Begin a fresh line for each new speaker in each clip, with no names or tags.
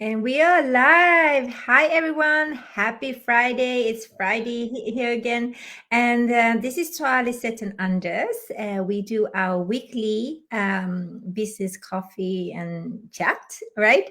And we are live. Hi, everyone. Happy Friday. It's Friday here again. And this is Charlie Seton Anders. We do our weekly business coffee and chat, right?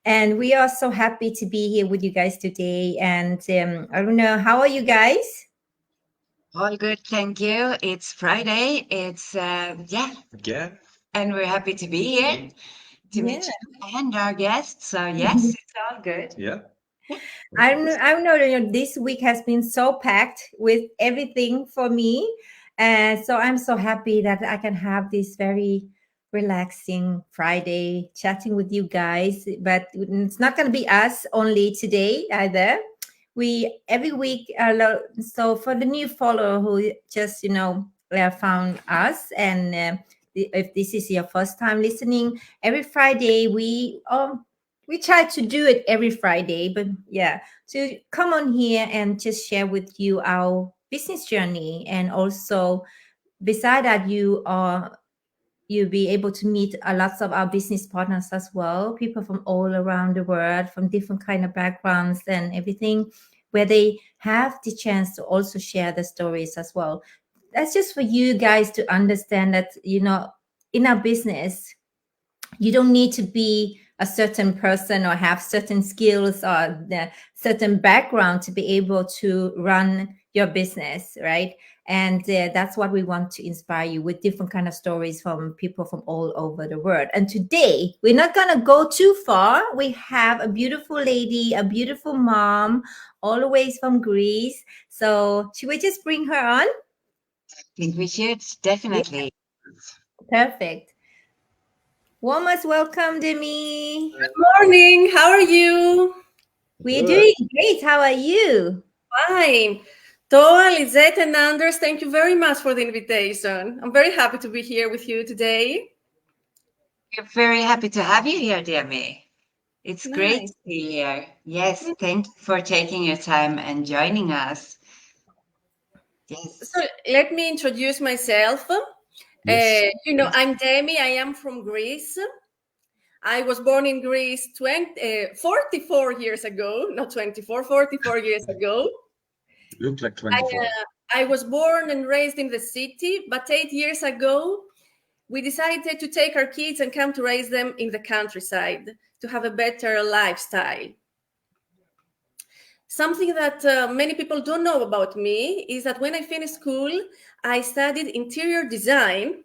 And we are so happy to be here with you guys today. And I don't know, how are you guys?
All good, thank you. It's Friday. It's
Again?
and we're happy to be here to meet
Yeah.
you and our guests. So yes, it's all good.
Yeah.
I know this week has been so packed with everything for me. And so I'm so happy that I can have this very relaxing Friday chatting with you guys. But it's not going to be us only today either. We every week, so for the new follower who just, found us, and if this is your first time listening, every Friday we try to do it every Friday, but yeah, to come on here and just share with you our business journey. And also beside that, you'll be able to meet a lots of our business partners as well, people from all around the world, from different kind of backgrounds and everything, where they have the chance to also share the stories as well. That's just for you guys to understand that, in our business, you don't need to be a certain person or have certain skills or the certain background to be able to run your business, right? And that's what we want to inspire you with, different kind of stories from people from all over the world. And today we're not going to go too far. We have a beautiful lady, a beautiful mom, all the way from Greece. So should we just bring her on?
I think we should definitely.
Perfect. Warmest welcome, Demi.
Morning. How are you?
We're
Good.
doing great. How are you?
Fine. Toa, Lizette, and Anders, thank you very much for the invitation. I'm very happy to be here with you today.
We're very happy to have you here, dear me. It's great
Nice.
to be here. Yes, thank you for taking your time and joining us.
So
Yes.
let me introduce myself.
Yes.
I'm Demi. I am from Greece. I was born in Greece 44 years ago, not 24, 44 years ago.
Look like
I,
24.
I was born and raised in the city, but 8 years ago, we decided to take our kids and come to raise them in the countryside to have a better lifestyle. Something that many people don't know about me is that when I finished school, I studied interior design,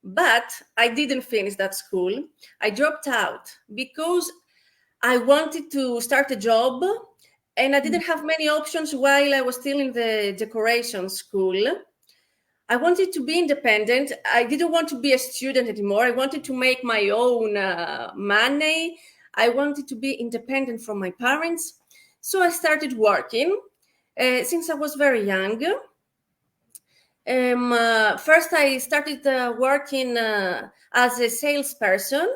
but I didn't finish that school. I dropped out because I wanted to start a job and I didn't have many options while I was still in the decoration school. I wanted to be independent. I didn't want to be a student anymore. I wanted to make my own money. I wanted to be independent from my parents. So I started working since I was very young. First, I started working as a salesperson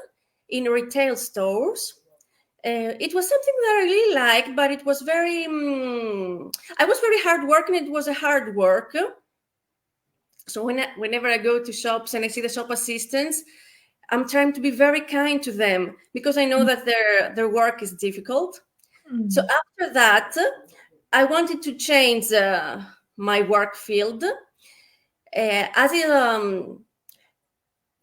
in retail stores. It was something that I really liked, but it was I was very hard working. It was a hard work. So whenever I go to shops and I see the shop assistants, I'm trying to be very kind to them because I know that their work is difficult. So after that, I wanted to change my work field. As the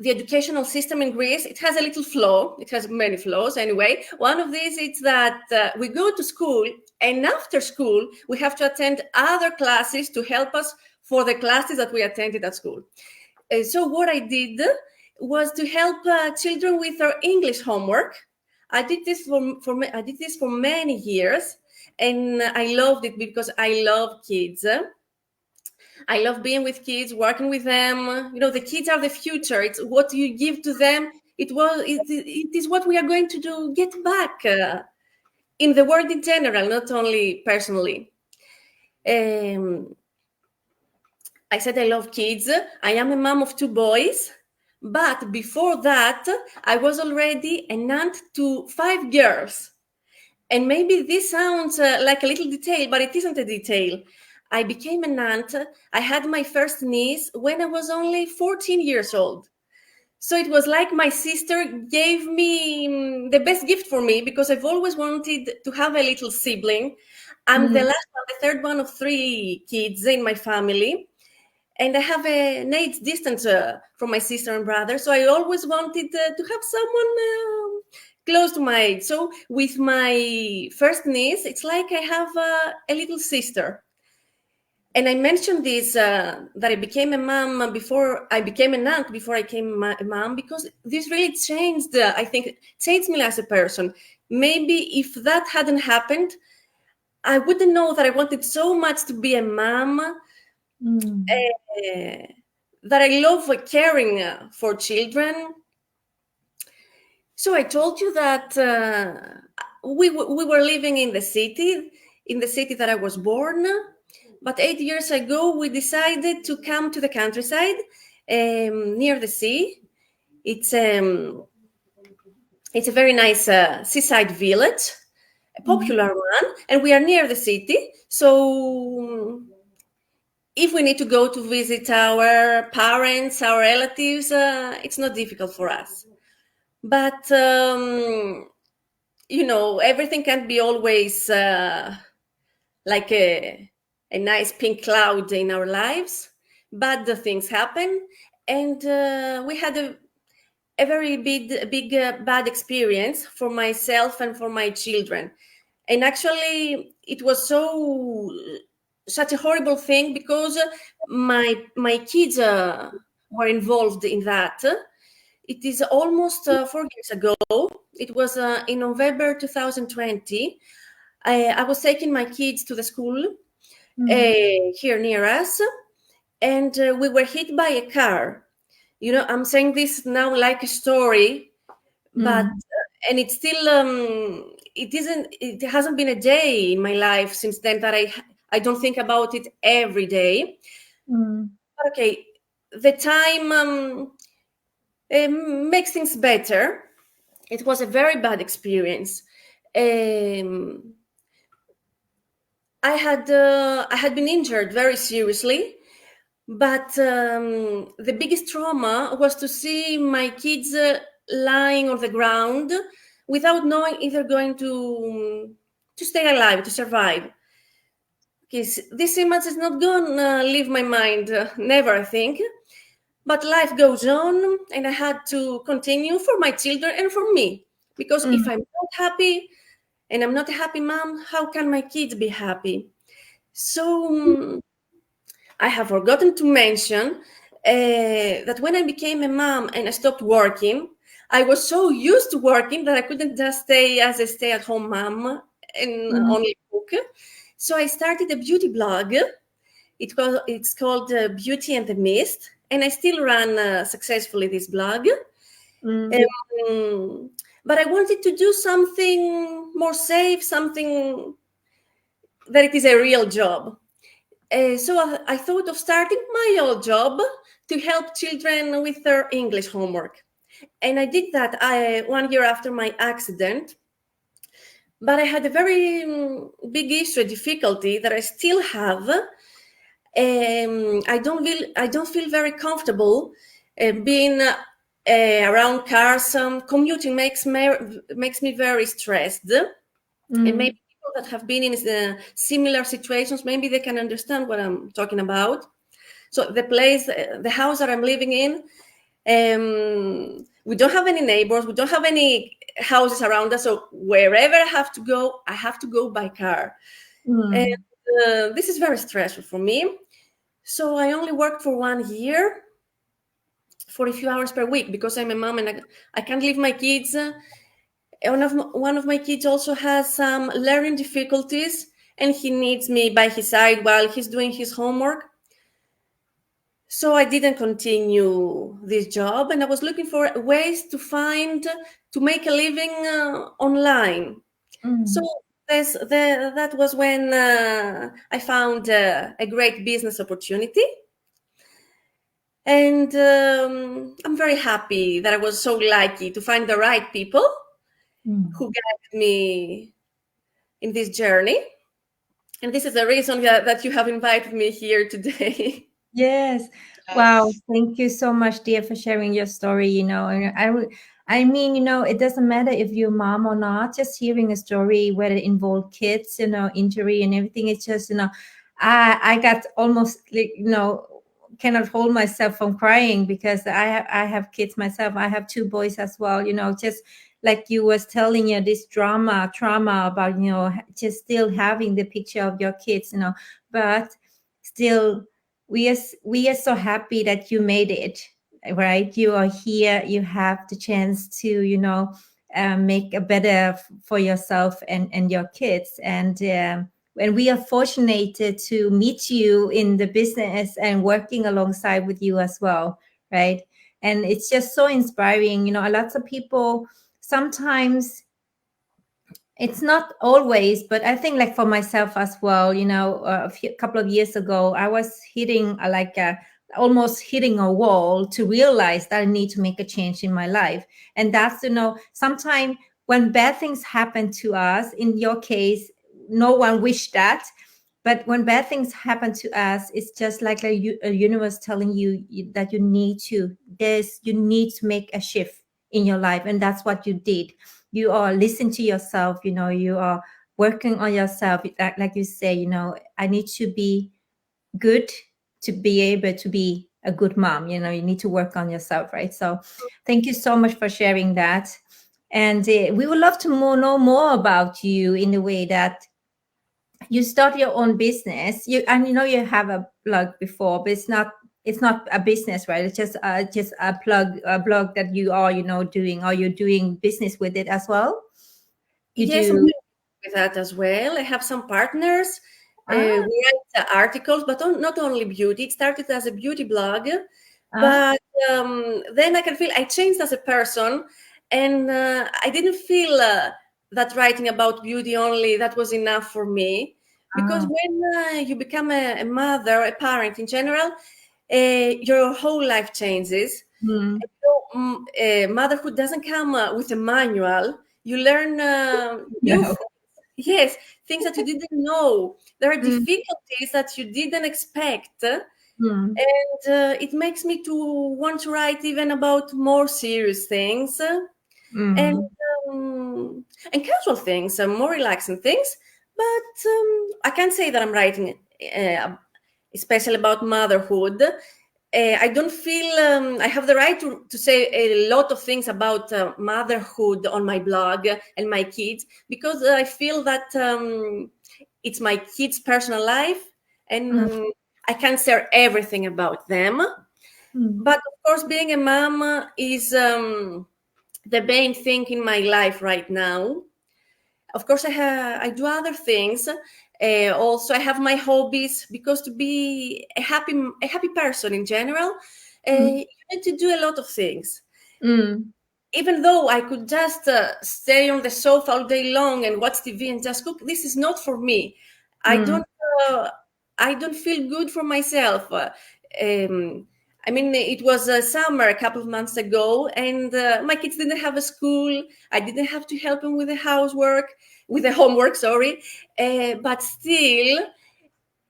educational system in Greece, it has a little flaw. It has many flaws anyway. One of these is that we go to school and after school, we have to attend other classes to help us for the classes that we attended at school. So what I did was to help children with their English homework. I did this for many years, and I loved it because I love kids. I love being with kids, working with them. You know, the kids are the future. It's what you give to them. It is what we are going to do. Get back in the world in general, not only personally. Um, I said I love kids. I am a mom of two boys. But before that, I was already an aunt to 5 girls. And maybe this sounds like a little detail, but it isn't a detail. I became an aunt. I had my first niece when I was only 14 years old. So it was like my sister gave me the best gift for me, because I've always wanted to have a little sibling. I'm the last one, the third one of 3 kids in my family. And I have an age distance from my sister and brother. So I always wanted to have someone close to my age. So with my first niece, it's like I have a little sister. And I mentioned this, that I became a mom before I became an aunt, before I became a mom, because this really changed, I think, changed me as a person. Maybe if that hadn't happened, I wouldn't know that I wanted so much to be a mom, that I love caring for children. So I told you that we were living in the city that I was born. But 8 years ago, we decided to come to the countryside near the sea. It's a very nice seaside village, a popular one, and we are near the city. So if we need to go to visit our parents, our relatives, it's not difficult for us. But, everything can't be always like a nice pink cloud in our lives. Bad things happen. And we had a very big bad experience for myself and for my children. And actually, it was such a horrible thing, because my kids were involved in that. It is almost 4 years ago. It was in November 2020. I was taking my kids to the school here near us, and we were hit by a car. I'm saying this now like a story, but and it's still it hasn't been a day in my life since then that I don't think about it every day. But okay, the time makes things better. It was a very bad experience. I had been injured very seriously, but the biggest trauma was to see my kids lying on the ground without knowing if they're going to stay alive, to survive. Because this image is not going to leave my mind, never, I think. But life goes on, and I had to continue for my children and for me. Because if I'm not happy and I'm not a happy mom, how can my kids be happy? So I have forgotten to mention that when I became a mom and I stopped working, I was so used to working that I couldn't just stay as a stay-at-home mom and only cook. So I started a beauty blog. It's called Beauty and the Mist, and I still run successfully this blog. But I wanted to do something more safe, something that it is a real job. So I thought of starting my old job to help children with their English homework. And I did that 1 year after my accident. But I had a very big issue, a difficulty that I still have. I don't feel very comfortable being around cars. Commuting makes me very stressed. And maybe people that have been in similar situations, maybe they can understand what I'm talking about. So the house that I'm living in, we don't have any neighbors. We don't have any houses around us. So wherever I have to go by car. And this is very stressful for me. So I only worked for 1 year for a few hours per week because I'm a mom and I can't leave my kids. One of my kids also has some learning difficulties and he needs me by his side while he's doing his homework. So I didn't continue this job and I was looking for ways to make a living online. So that was when I found a great business opportunity. And I'm very happy that I was so lucky to find the right people who guided me in this journey. And this is the reason that you have invited me here today.
Yes. Wow, thank you so much, dear, for sharing your story. And I mean, it doesn't matter if you're a mom or not. Just hearing a story where it involved kids, injury and everything. It's just, I got almost like, cannot hold myself from crying because I have kids myself. I have 2 boys as well. Just like you was telling this trauma about just still having the picture of your kids. But still we are so happy that you made it, right? You are here, you have the chance to make a better for yourself and your kids. And we are fortunate to meet you in the business and working alongside with you as well, right? And it's just so inspiring. A lot of people sometimes, it's not always, but I think like for myself as well, couple of years ago, I was hitting almost hitting a wall to realize that I need to make a change in my life. And that's, sometimes when bad things happen to us, in your case, no one wished that. But when bad things happen to us, it's just like a universe telling you that you need to make a shift in your life. And that's what you did. You are listening to yourself, you are working on yourself. Like you say, I need to be good to be able to be a good mom. You need to work on yourself, right? So thank you so much for sharing that. And we would love to know more about you in the way that you start your own business. You have a blog before, but it's not a business, right? It's just a blog that you are doing. Are you doing business with it as well?
Yes, I'm with that as well. I have some partners. We write articles, but not only beauty. It started as a beauty blog, but then I changed as a person, and I didn't feel that writing about beauty only, that was enough for me. Because when you become a mother, a parent in general, your whole life changes. Motherhood doesn't come with a manual. You learn new things. Yes, things that you didn't know. There are difficulties that you didn't expect. And it makes me to want to write even about more serious things and casual things, more relaxing things. But I can't say that I'm writing especially about motherhood. I don't feel I have the right to say a lot of things about motherhood on my blog and my kids, because I feel that it's my kids' personal life, and I can't share everything about them. But of course, being a mom is the main thing in my life right now. Of course, I do other things. Also, I have my hobbies, because to be a happy person in general, you need to do a lot of things. Even though I could just stay on the sofa all day long and watch TV and just cook, this is not for me. I don't feel good for myself. I mean, it was summer a couple of months ago, and my kids didn't have a school. I didn't have to help them with the homework, sorry. But still,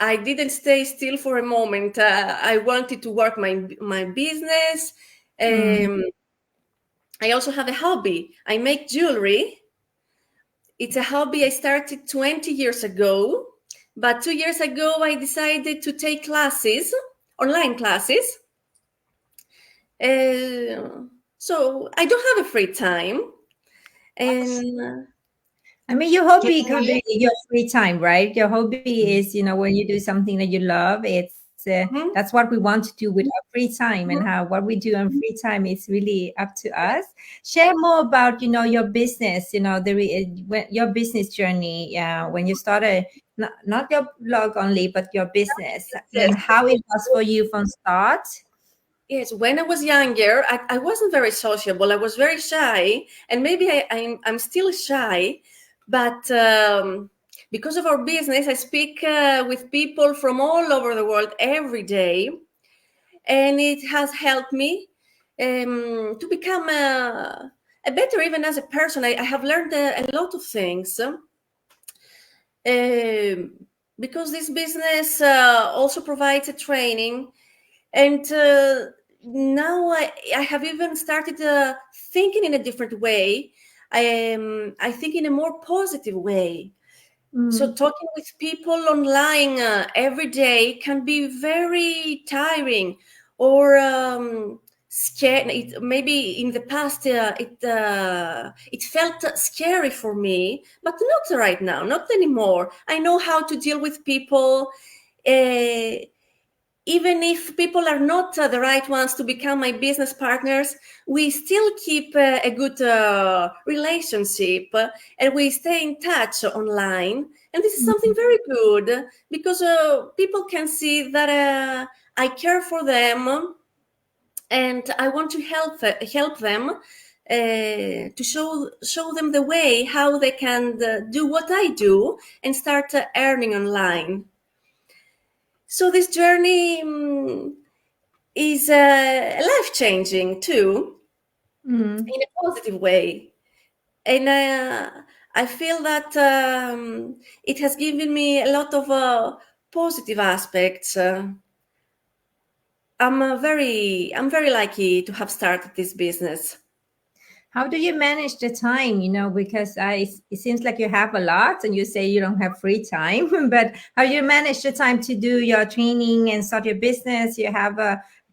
I didn't stay still for a moment. I wanted to work my business. I also have a hobby. I make jewelry. It's a hobby I started 20 years ago. But 2 years ago, I decided to take classes, online classes. So I don't have a free time. And
I mean, your hobby could be your free time, right? Your hobby is, when you do something that you love, it's that's what we want to do with our free time, and what we do on free time is really up to us. Share more about, your business, your business journey, when you started, not your blog only, but your business, and how it was for you from start.
Yes, when I was younger, I wasn't very sociable. I was very shy, and maybe I'm still shy, but because of our business, I speak with people from all over the world every day, and it has helped me to become a better, even as a person. I have learned a lot of things because this business also provides a training. And now I have even started thinking in a different way. I think in a more positive way. So talking with people online every day can be very tiring, or scary. Maybe in the past it felt scary for me, but not right now, not anymore. I know how to deal with people. Even if people are not the right ones to become my business partners, we still keep a good relationship, and we stay in touch online. And this is something very good, because people can see that I care for them, and I want to help them, to show them the way how they can do what I do and start earning online. So this journey is life-changing too, in a positive way. And I feel that it has given me a lot of positive aspects. I'm very lucky to have started this business.
How do you manage the time? Because it seems like you have a lot, and you say you don't have free time. But how do you manage the time to do your training and start your business? You have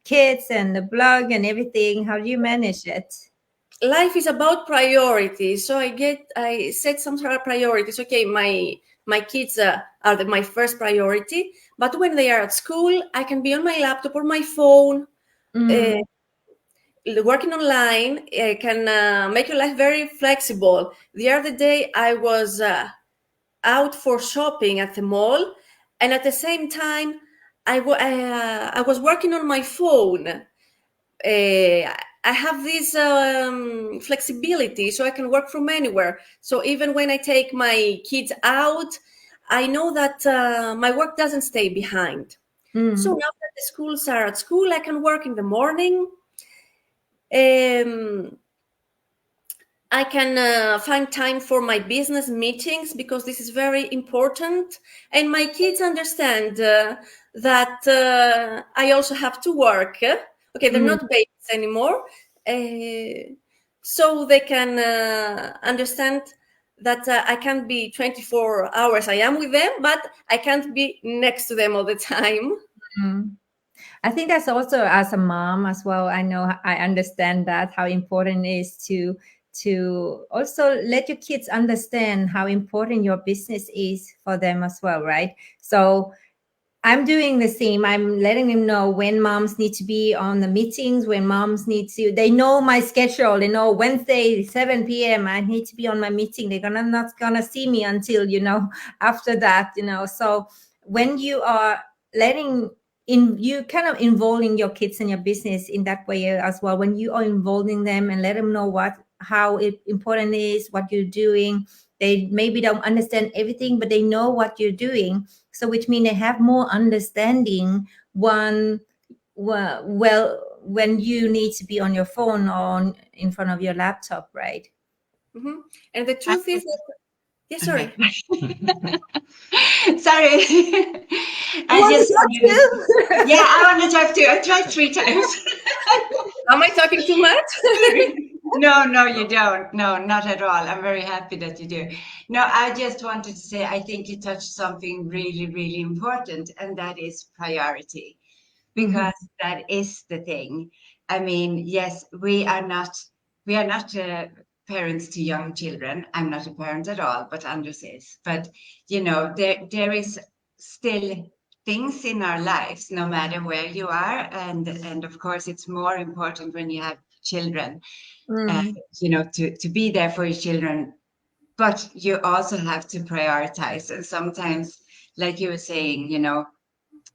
kids and the blog and everything. How do you manage it?
Life is about priorities. So I set some sort of priorities. Okay, my kids are my first priority. But when they are at school, I can be on my laptop or my phone. Working online can make your life very flexible. The other day, I was out for shopping at the mall, and at the same time, I was working on my phone. I have this flexibility, so I can work from anywhere. So even when I take my kids out, I know that my work doesn't stay behind. So now that the schools are at school, I can work in the morning. I can find time for my business meetings, because this is very important. And my kids understand that I also have to work. Okay, they're not babies anymore. So they can understand that I can't be 24 hours. I am with them, but I can't be next to them all the time.
I think that's also, as a mom as well, I understand that, how important it is to also let your kids understand how important your business is for them as well, right? So I'm doing the same. I'm letting them know when moms need to be on the meetings, when moms need to, they know my schedule. They know Wednesday, 7 p.m. I need to be on my meeting. They're not gonna see me until, after that, So when you are you kind of involving your kids in your business in that way as well, when you are involving them and let them know how important it is, what you're doing. They maybe don't understand everything, but they know what you're doing. So which means they have more understanding when you need to be on your phone or in front of your laptop, right?
Mm-hmm. And the truth is that, yeah, sorry.
Sorry. I want to talk to you. I tried 3 times.
Am I talking too much?
No, you don't. No, not at all. I'm very happy that you do. No, I just wanted to say, I think you touched something really, really important, and that is priority, because that is the thing. I mean, yes, we are not parents to young children. I'm not a parent at all, but Anders is. But there is still things in our lives, no matter where you are, and of course, it's more important when you have children. To be there for your children, but you also have to prioritize. And sometimes, like you were saying,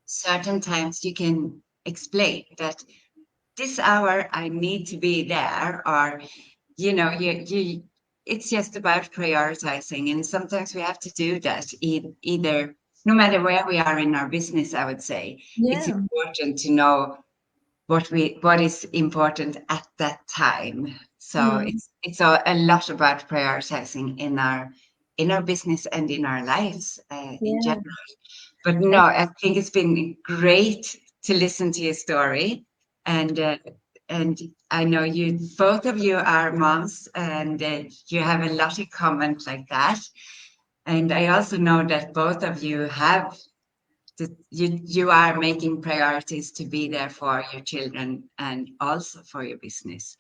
certain times you can explain that this hour I need to be there, or you it's just about prioritizing. And sometimes we have to do that either, no matter where we are in our business. I would say it's important to know what is important at that time. So it's a lot about prioritizing in our business and in our lives in general. But no, I think it's been great to listen to your story. And I know you, both of you are moms, and you have a lot in common like that. And I also know that both of you have, you are making priorities to be there for your children and also for your business.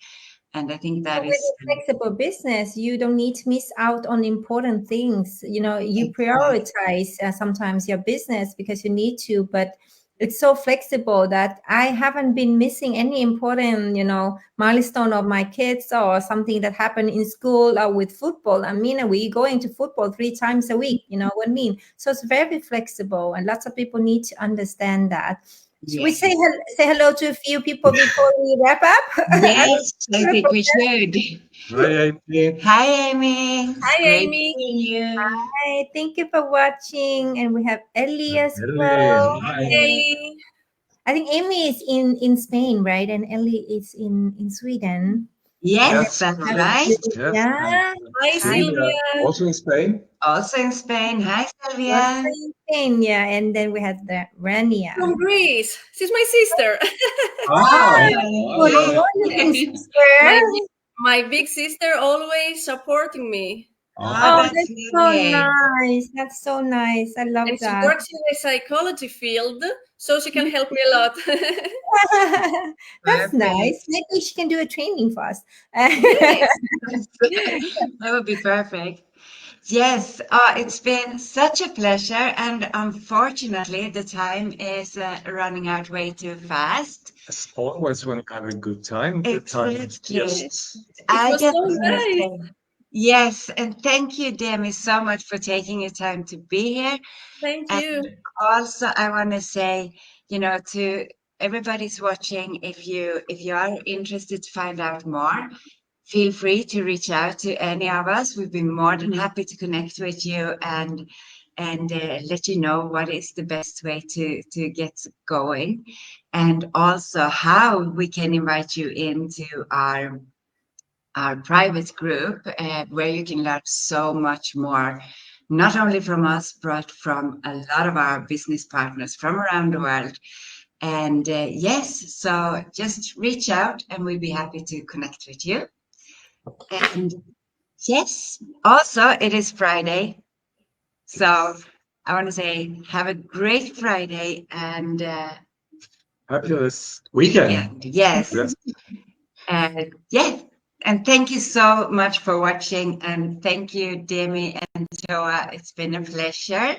And I think that
With
is
a flexible business, you don't need to miss out on important things. You know, you prioritize sometimes your business because you need to, but it's so flexible that I haven't been missing any important, you know, milestone of my kids or something that happened in school or with football. I mean, we going to football 3 times a week, you know what I mean? So it's very flexible, and lots of people need to understand that. Should we say hello to a few people before we wrap up?
Yes, I think we should.
Hi, Amy.
Hi, Amy.
Hi,
Great
Amy.
seeing you.
Hi, thank you for watching. And we have Ellie as
Ellie,
well.
hi.
Hey.
I think Amy is in Spain, right? And Ellie is in Sweden.
Yes, that's right.
Yes.
Yeah.
Hi, Sylvia.
Also in Spain.
Also in Spain. Hi,
Also
Sylvia.
in Spain, yeah. And then we had the Rania.
From Greece. She's my sister.
Good morning, sister.
My big sister always supporting me.
Oh,
that's
that's so
lovely.
nice. That's so nice. I love
And she
that.
works in the psychology field, so she can help me a lot.
That's
Perfect.
nice. Maybe she can do a training for us.
Yes.
That would be perfect. Yes, it's been such a pleasure, and unfortunately, the time is running out way too fast.
As always, when I have a good time, the time
Exactly.
yes.
I
was
just
so
wanna
nice.
say, yes, and thank you, Demi, so much for taking your time to be here.
Thank
And
you.
also, I want to say, you know, to everybody's watching, if you are interested to find out more, feel free to reach out to any of us. We'd be more than happy to connect with you and let you know what is the best way to get going, and also how we can invite you into our private group where you can learn so much more, not only from us, but from a lot of our business partners from around the world. And yes, so just reach out and we'll be happy to connect with you. And yes, also it is Friday. So I want to say have a great Friday and
Fabulous weekend.
yes.
Yes.
Yeah. And thank you so much for watching. And thank you, Demi and Joa. It's been a pleasure.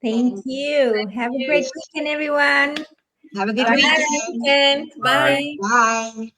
Thank you. Have a great weekend, everyone.
Have a good
Have a
weekend.
nice weekend.
Bye.
Bye.
Bye.